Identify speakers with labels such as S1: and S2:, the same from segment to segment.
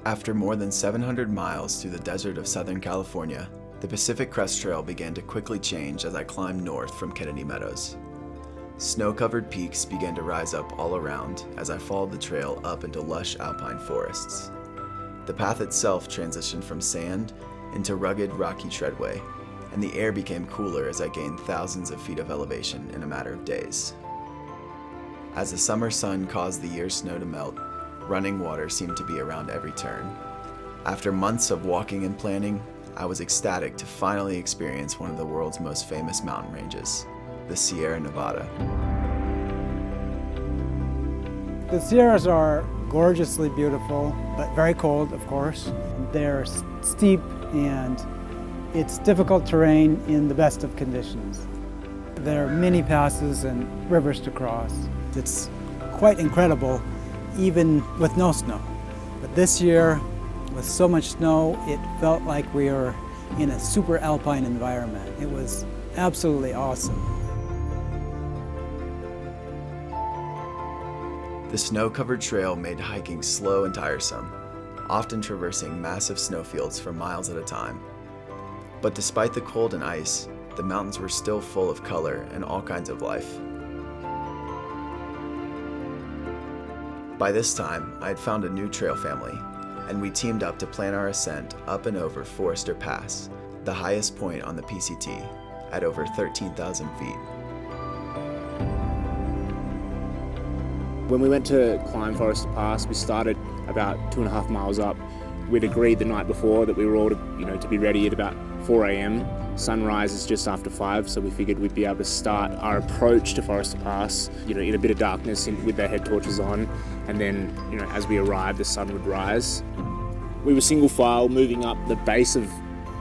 S1: After more than 700 miles through the desert of Southern California, the Pacific Crest Trail began to quickly change as I climbed north from Kennedy Meadows. Snow-covered peaks began to rise up all around as I followed the trail up into lush alpine forests. The path itself transitioned from sand into rugged, rocky treadway, and the air became cooler as I gained thousands of feet of elevation in a matter of days. As the summer sun caused the year's snow to melt, running water seemed to be around every turn. After months of walking and planning, I was ecstatic to finally experience one of the world's most famous mountain ranges, the Sierra Nevada.
S2: The Sierras are gorgeously beautiful, but very cold, of course. They're steep and it's difficult terrain in the best of conditions. There are many passes and rivers to cross. It's quite incredible, even with no snow. But this year, with so much snow, it felt like we were in a super alpine environment. It was absolutely awesome.
S1: The snow-covered trail made hiking slow and tiresome, often traversing massive snowfields for miles at a time. But despite the cold and ice, the mountains were still full of color and all kinds of life. By this time, I had found a new trail family, and we teamed up to plan our ascent up and over Forester Pass, the highest point on the PCT, at over 13,000 feet.
S3: When we went to climb Forester Pass, we started about 2.5 miles up. We'd agreed the night before that we were all to be ready at about 4 a.m. Sunrise is just after 5, so we figured we'd be able to start our approach to Forester Pass, in a bit of darkness with our head torches on, and then, as we arrived, the sun would rise. We were single file moving up the base of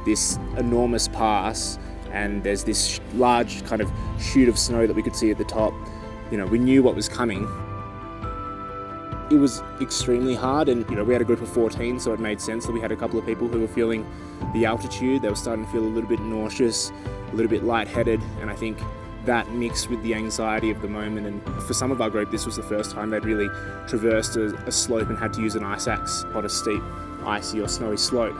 S3: this enormous pass, and there's this large kind of chute of snow that we could see at the top. We knew what was coming. It was extremely hard, and we had a group of 14, so it made sense that we had a couple of people who were feeling the altitude. They were starting to feel a little bit nauseous, a little bit lightheaded, and I think that mixed with the anxiety of the moment. And for some of our group, this was the first time they'd really traversed a slope and had to use an ice axe on a steep, icy or snowy slope.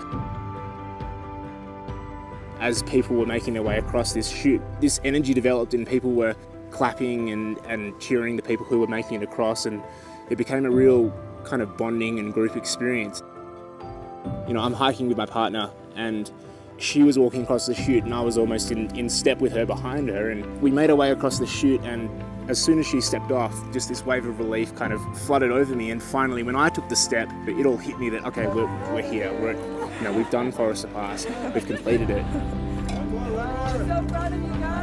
S3: As people were making their way across this chute, this energy developed and people were clapping and cheering the people who were making it across, and it became a real kind of bonding and group experience. I'm hiking with my partner, and she was walking across the chute and I was almost in step with her behind her, and we made our way across the chute, and as soon as she stepped off, just this wave of relief kind of flooded over me, and finally when I took the step, it all hit me that, okay, we're here, we've done Forester Pass, we've completed it.
S4: I'm so proud of you guys!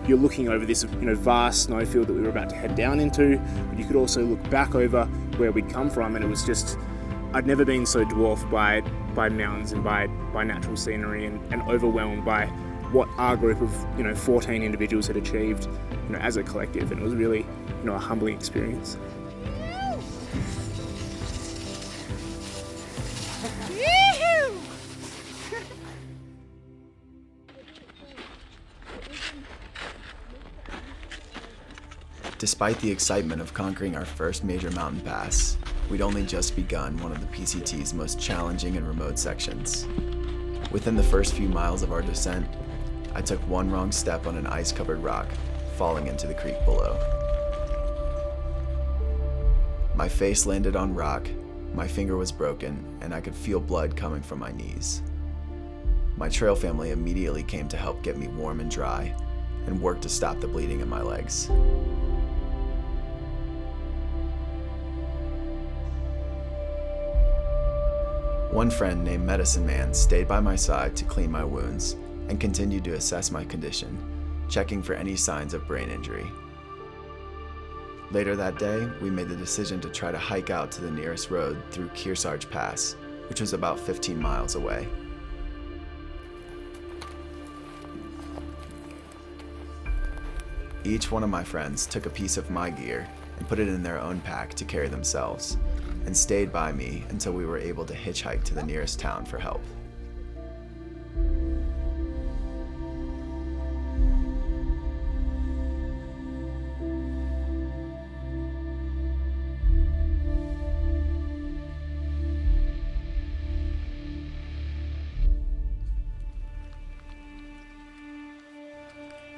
S3: You're looking over this vast snowfield that we were about to head down into, but you could also look back over where we'd come from, and it was just, I'd never been so dwarfed by mountains and by natural scenery and overwhelmed by what our group of 14 individuals had achieved as a collective, and it was really a humbling experience.
S1: Despite the excitement of conquering our first major mountain pass, we'd only just begun one of the PCT's most challenging and remote sections. Within the first few miles of our descent, I took one wrong step on an ice-covered rock, falling into the creek below. My face landed on rock, my finger was broken, and I could feel blood coming from my knees. My trail family immediately came to help get me warm and dry, and worked to stop the bleeding in my legs. One friend named Medicine Man stayed by my side to clean my wounds and continued to assess my condition, checking for any signs of brain injury. Later that day, we made the decision to try to hike out to the nearest road through Kearsarge Pass, which was about 15 miles away. Each one of my friends took a piece of my gear and put it in their own pack to carry themselves, and stayed by me until we were able to hitchhike to the nearest town for help.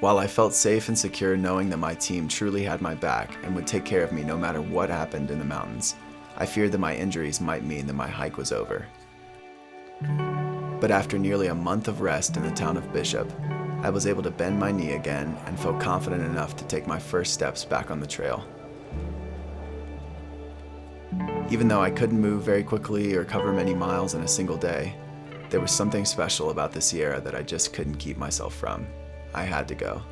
S1: While I felt safe and secure knowing that my team truly had my back and would take care of me no matter what happened in the mountains, I feared that my injuries might mean that my hike was over. But after nearly a month of rest in the town of Bishop, I was able to bend my knee again and felt confident enough to take my first steps back on the trail. Even though I couldn't move very quickly or cover many miles in a single day, there was something special about the Sierra that I just couldn't keep myself from. I had to go.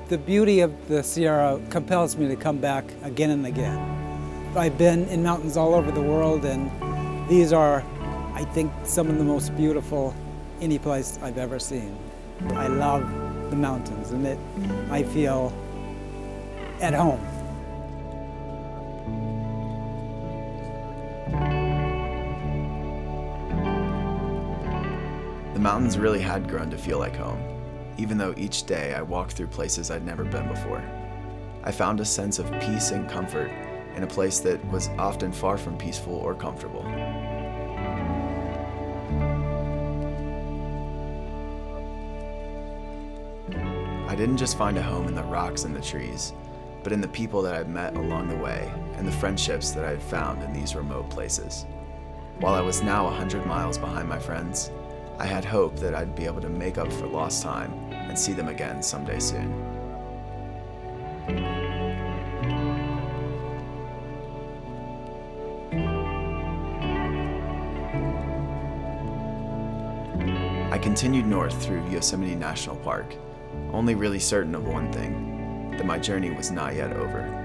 S2: The beauty of the Sierra compels me to come back again and again. I've been in mountains all over the world, and these are, I think, some of the most beautiful any place I've ever seen. I love the mountains, and I feel at home.
S1: The mountains really had grown to feel like home, even though each day I walked through places I'd never been before. I found a sense of peace and comfort in a place that was often far from peaceful or comfortable. I didn't just find a home in the rocks and the trees, but in the people that I'd met along the way and the friendships that I had found in these remote places. While I was now 100 miles behind my friends, I had hope that I'd be able to make up for lost time and see them again someday soon. I continued north through Yosemite National Park, only really certain of one thing, that my journey was not yet over.